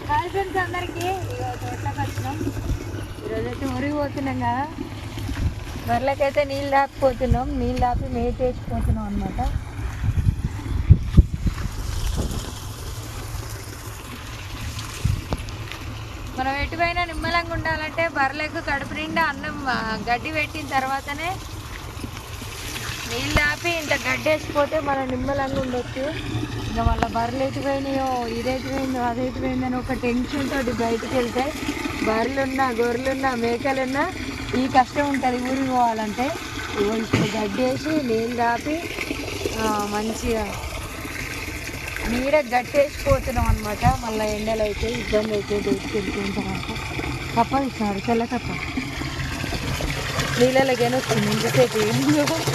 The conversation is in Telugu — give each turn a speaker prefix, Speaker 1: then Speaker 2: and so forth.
Speaker 1: హాయ్ ఫ్రెండ్స్ అందరికీ. ఇక తోటలోకి వచ్చినాం. ఈరోజు అయితే ఊరికి పోతున్నాం కదా, బర్రెలకైతే నీళ్ళు దాపిపోతున్నాం. నీళ్ళు దాపి మేత వేసిపోతున్నాం అనమాట. మనం ఎటువైనా నిమ్మలంగా ఉండాలంటే బర్రెలకు కడుపు నిండా అన్నం గడ్డి పెట్టిన తర్వాతనే నీళ్ళు దాపి ఇంత గడ్డి వేసిపోతే మనం నిమ్మలంగా ఉండొచ్చు. ఇంకా మళ్ళీ బర్రెలు ఎటుపోయినాయో, ఇదేటిపోయిందో అదేటిపోయిందో అని ఒక టెన్షన్ తోటి బయటికి వెళ్తే బర్రెలున్నా గొర్రెలున్నా మేకలున్నా ఈ కష్టం ఉంటుంది ఊరికి పోవాలంటే. ఇప్పుడు గడ్డి వేసి నీళ్ళు దాపి మంచిగా నీడ గట్టేసిపోతున్నాం అనమాట. మళ్ళీ ఎండలు అయితే ఇబ్బంది అయితే దూసుకెళ్తున్న తర్వాత కప్ప ఇచ్చినారు, తెల్ల కప్ప నీళ్ళకైనా వస్తుంది. ఇంతసేపు ఏం వెళ్తారు.